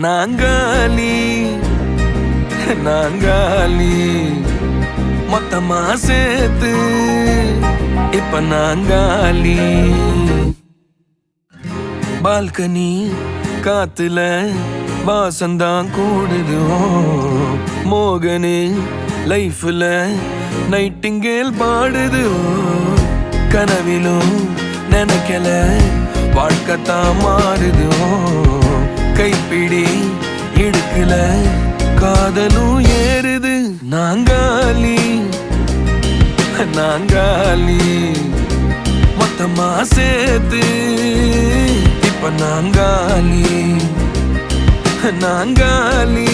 நாங்காலி நாங்காலி மொத்தமா சேர்த்து இப்ப நாங்காலி. பால்கனி காத்துல வாசந்தான் கூடுது. மோகனு லைஃப்ல நைட்டிங்கேல் பாடுது. கனவிலும் நினைக்கல வாழ்க்கைத்தான் மாறுது. கைப்பிடி இடுக்கல காதலும் ஏறுது. நாங்காலி நாங்காலி மொத்தமா சேர்த்து இப்ப நாங்காலி நாங்காலி.